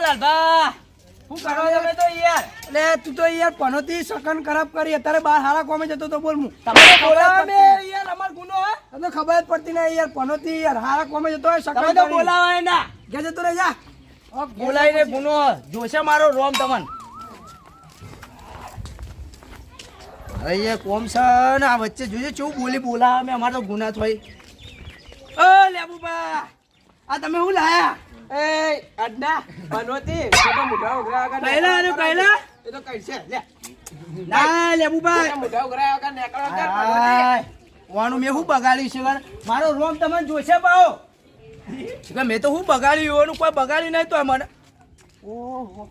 લાલબા શું કરો તમે તો યાર? એટલે તું તો યાર પનોતી સકન ખરાબ કરી અત્યારે બાર હારા કોમે જતો તો બોલ હું તમે બોલાવો ને યાર, અમાર ગુનો હે. તો ખબર જ પડતી નહીં યાર પનોતી યાર હારા કોમે જતો હોય તમે સકન તો કરી. બોલાવાય ના. ઘેર જતો રહે જા. બોલાઈને ગુનો જોશે મારો રોમ તમન. અરે એ કોમ છે ને આ વચ્ચે જોજે કેવું બોલી બોલાવે અમે અમારે તો ગુના થોય. ઓ લેબુબા આ તમે શું લાયા? એ અડ્ડા બનોતી તો મુઢા ઉઘરા આગળ કઈલા આને કઈલા એ તો કઈ છે લે. ના લેબુબા મુઢા ઉઘરા આગળ નેકળો કર. વાનું મેં શું બગાડ્યું છે યાર? મારો રોમ તમને જોશે પાઓ કે મેં તો શું બગાડ્યું એનું કોઈ બગાડ્યું નહીં તો મને. ઓહો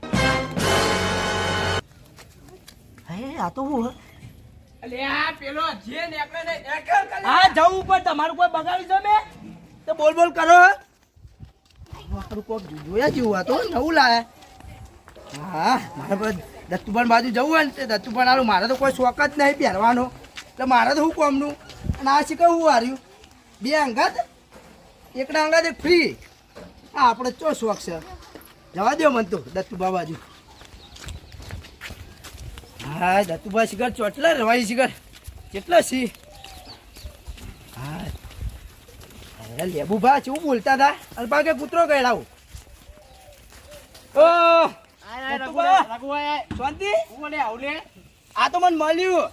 હે આ તો હું અલે આ પેલો જે નેકળે ને નેકળ કર. આ જવું ઉપર તમારું કોઈ બગાડ્યું છે મેં તો બોલ બોલ કરો. મારું કોક જોયા જેવું આ તો નવું લાયા. હા મારે બસ દત્તુભાઈ બાજુ જવું હોય ને તે દત્તુભાઈ આલું મારે તો કોઈ શોખ જ નહીં પહેરવાનો એટલે મારે તો શું કોમનું અને આ શીખવું હું હાર્યું બે અંગાત એકના અંગાત એક ફ્રી. હા આપણે ચો શોખ છે જવા દો મને તો દત્તુભા બાજુ. હા દત્તુભા શિખર ચોટલા રવાઈ શિખર કેટલા સી. હા અરે લેબુભા શું બોલતા હતા અને બાકે કૂતરો ગયેલાવું. ઓ શાંતિ આ તો મને મળ્યું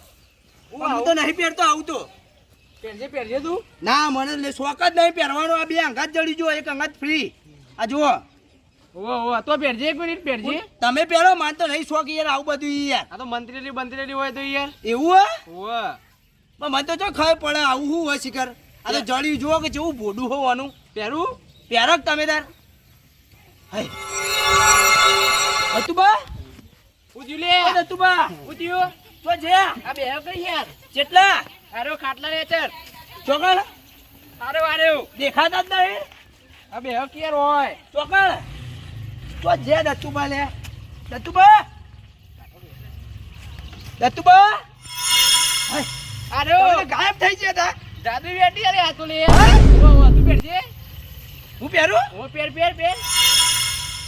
હું તો નહીં પહેરતો આવું તો. પહેરજે તું. ના મને શોખ જ નહીં પહેરવાનો. આ બે અંગાત જડી જો એક અંગાત ફ્રી. આ જુઓ ઓ તો પહેરજે એક મિનિટ પહેરજે. તમે પહેરો માન તો નહીં શોખ યાર આવું બધું યાર. આ તો મંત્રેલી હોય તો યાર. એવું ઓવે હે મને તો જો ખબર પડે આવું શું હોય શિખર. આ તો જડી જુઓ કે જેવું ભોડું હોવાનું. પહેરું પહેરો કે તમે તાર દત્તુબા પૂછ્યું લે. દત્તુબા પૂછ્યું તો છે આ બે કઈ યાર. કેટલા આરો ખાટલા ને ચર ચોકડ આરો દેખાતા જ નહીં. આ બે કેર હોય ચોકડ તો જે દત્તુબા લે દત્તુબા દત્તુબા આરો તમે ગાયબ થઈ ગયા તા. જાદુ બેટી અરે આ તો લે. હા? ઓ તું પહેરજે. હું પહેરું ઓ પહેર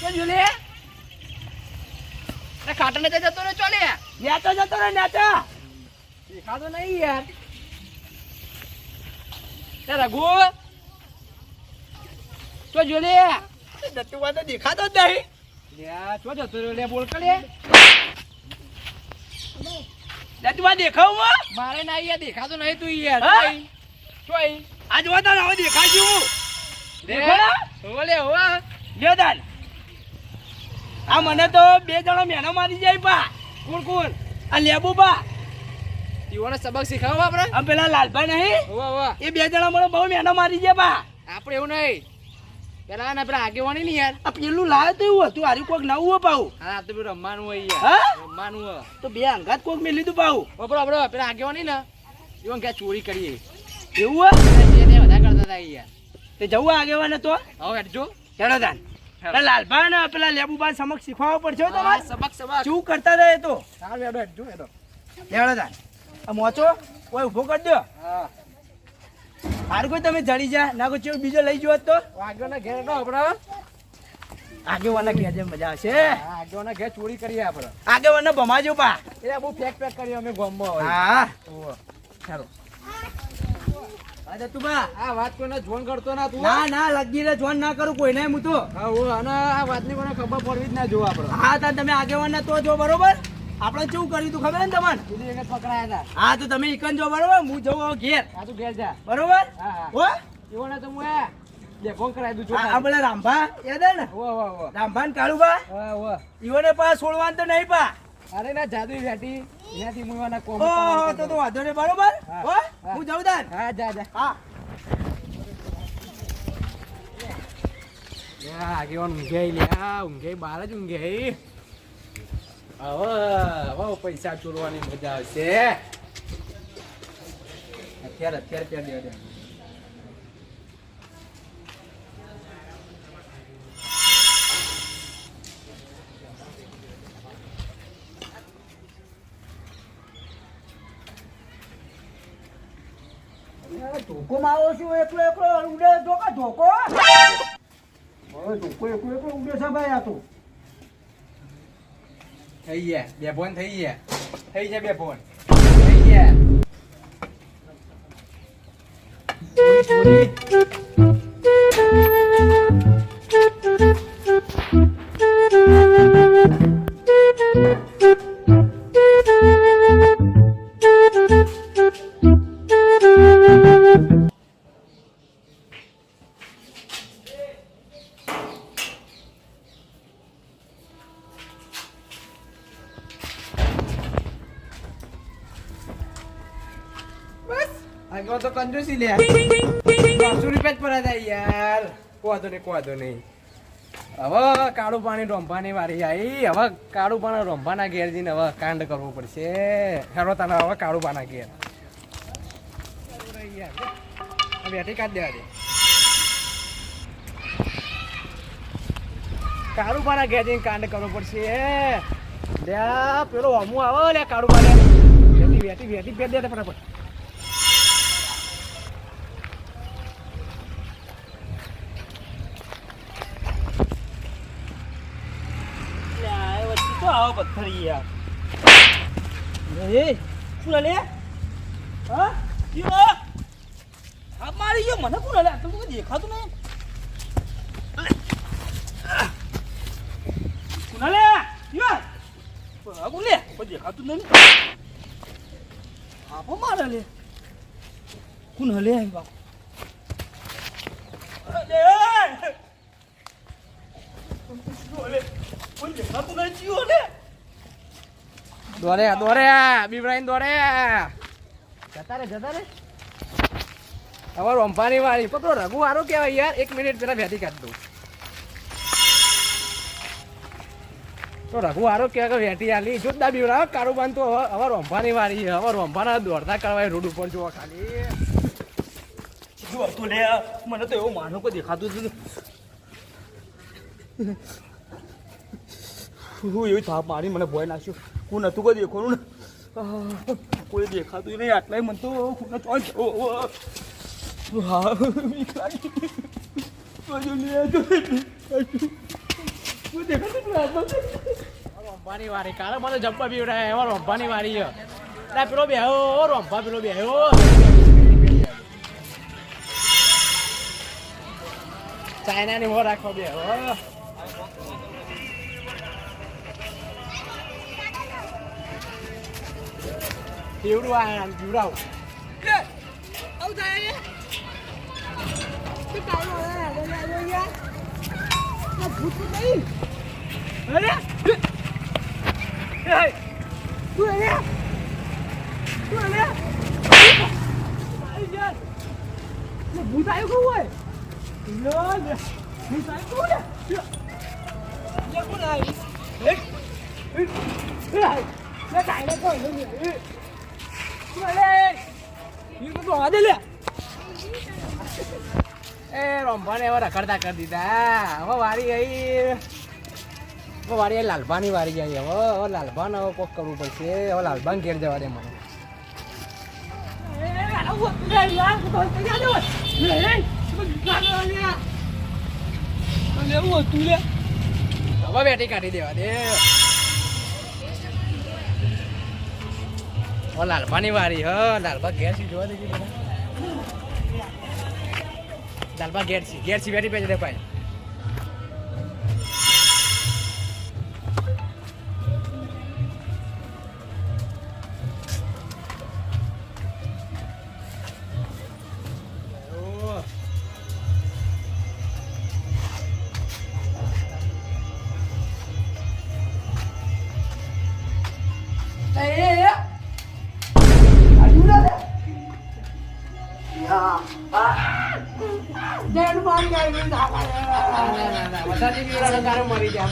તો જો લે. અરે ખાટા ને જતો રે ચાલે. નેતા જતો રે નેતા. દેખાતો નહીં યાર. તે રઘુ તો જો લે. દત્તુબા તો દેખાતો જ નહીં. લે ચો જતો રે લે બોલ કરે. દત્તુબા દેખાવું મારે ના યાર દેખાતો નહીં તું યાર. હા? ચોઈ આજ વાતા હવે દેખાડ્યું હું. દેખાડા? ઓલે હોવા લ્યો તાન. આ મને તો બે જણા મેનો મારી જાય પા. કોણ આ લેબુબા તીઓને સબક શીખવાડો આપણે. આ પેલા લાલભાઈ નહીં હોવા એ બે જણા મને બહુ મેનો મારી જાય પા. આપણે એવું નહીં. પેલા ના પેલા આગેવાની નહીં યાર. આ પેલું લાવ્યો તો એવું હતું હારી કોક નવું હો પાવું. હા તો પેલું રમવાનું હોય યાર. હા રમવાનું હોય. તો બે અંગાત કોક મેં લીધું પાવું. બરોબર પેલા આગેવાની ને એવું ક્યાં ચોરી કરીએ. એવું એને વધારે કરતા હતા યાર. તે જવું આગેવાને તો હવે હેડજો. હેડો તાન. પેલા લાલભાઈ ને પેલા લેબુબા સમક્ષ શીખવાડવો પડશે હો તમારે. સબક શું કરતા હતા એ તો. સારું હેડો હેડો તાન. આ મોચો કોઈ ઉભો કરી દો. હા હારું કોઈ તમે જડી જા ના કોઈ ચેવું બીજો લઈ જવો તો આગેવાના ઘેર હેડો આપણે. આગેવાના ઘેર જેમ મજા આવશે. હા આગેવાના ઘેર ચોરી કરીએ આપણે. આગેવાના ભમાજો પા. એટલે બહુ પેક કરીએ અમે ગામમાં હોય. હા ચાલો. તું બા આ વાત કોઈને જોન કરતો ના તું. ના ના લગી રે જોન ના કરું કોઈને હું તો. હા ઓ અને આ વાતની કોઈને ખબર પડવી જ ના જો આપણે. હા તા તમે આગેવાના તો જો બરોબર. આપણે કેવું કર્યું તું ખબર ને તમને. બીજી જગ્યાએ પકડાયા હતા. હા તો તમે ઈકન જો બરોબર હું જઉં હવે ઘેર આ તું ઘેર જા. બરોબર. હા હો એવોને તો હું બે ફોન કરાવી દઉં આ પેલા રામભા યાદ હે ને ઓ રામભા ને કાળુબા ઓ ઈવોને પા છોડવાનું તો નહીં પા. અરે ના જાદુ વેટી એનાથી મુવાના કોમ. ઓહો તો વાંધો નહીં બરોબર. હો હા. હું જઉં તાન. હા જા હા આગેવાન ઊંઘાઈ લ્યા ઊંઘાઈ બહાર જ ઊંઘાઈ. હવે પૈસા ચોરવાની મજા આવશે. અત્યારે પહેર દે. ધોકો મારો છું એકલો ઉડે ધોકો. હવે ધોકો એકલો ઉડે છે ભાઈ આ તો. થઈ ગયા બે ફોન થઈ ગયા થઈ છે બે ફોન થઈ ગયા ચોરી આગળ તો કંજૂસી લે 500 રૂપિયા જ પડ્યા યાર કોતો નહીં હવે કાળું પાણી રોંભાની વારી આવી હવે કાળું પાણી રોંભાના ઘેર જઈને હવે કાંડ કરવો પડશે હેરો તને હવે કાળું પાના ઘેર બેઠી કાઢ દેવા દે કાળું પાના ઘેર જઈને કાંડ કરવો પડશે લે પેલો હમું આવો લે કાળું પાને વેટી પેટ દે ફટાફટ આવો પથ્થર યાર એ શું લે હા યો આ મારી યો મને કોણ લે તમને દેખાતું નહીં કોણ લે યો આગુ લે કોઈ દેખાતું નહીં આપો મારે લે કોણ લે આ બાપ લે કોઈ દેખાતું નહીં જીઓ લે દોરે બીબરાઈન દોરે જતા રે હવે રોંભાની વાળી પકડો રઘુ વારો કેવાય યાર 1 મિનિટ પેલા ભેટી કાઢ દઉં તો રઘુ વારો કે ભેટી આલી જોરદાર બીવરા કાળું બાંધ તો હવે રોંભાની વાળી હવે રોંભાના દોડતા કરવાય રોડ ઉપર જોવા ખાલી જો તો લે મને તો એવું માનો કોઈ દેખાતું જ હું એવી થાપ મારી મને ભય નાખ્યો હું નતું કોઈ દેખવાનું ને કોઈ દેખાતું નહીં આટલાય મને તો હા બીક લાગી રોંભાની વાળી કાળો મને જબ્બા બીવડાય હવે રોંભાની વાળી પેલો બેહો રોંભા પેલો બેહો ચાઇનાની મોં રાખો બેહો કેવડું આ જીવડાવ આવું થાય ભૂત નહીં અરે તું અરે ભૂત આવ્યું કેવું હોય ભૂત એ રોંભાને હવે રખડતા કરી દીધા હવે વારી ગઈ હવે વારી લાલભાની વારી ગઈ હવે લાલભાને હવે કોક કરવું પડશે હવે લાલભાન ઘેર જવા દે મને હવે બેટી કાઢી દેવા દે હવે લાલભાની વારી લાલભા ઘેર સી જોવા દેજે લાલભા ઘેર સી બેટી પેજ દે ભાઈ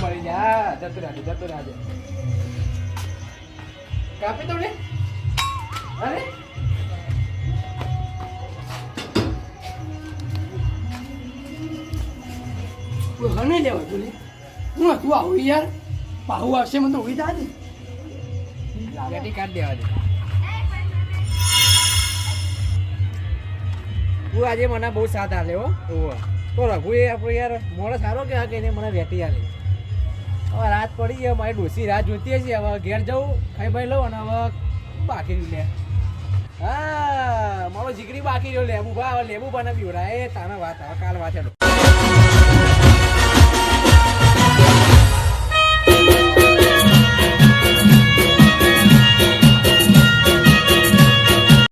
મરી જા જતું રાજે કાપી તો અરે હને લેવા તું હું તું આવું યાર પાહુ આવશે મને તો ઉભી થા દે બેટી કાઢ દેવા દે તું આજે મને બહુ સાથ આલે હો તો રઘુ એ આપણો યાર મોડો સારો કે મને વેટી આલે હવે રાત પડી ગઈ મારી ડોસી રાત જોતી હશે હવે ઘેર જવું ખાઈ ભાઈ લઉં અને હવે બાકી રહ્યું લે હા મારો જીગરી બાકી રહ્યો લેબુ બા લેબુ બને પીવડા એ તારા વાત હવે કાલ વાત હેડો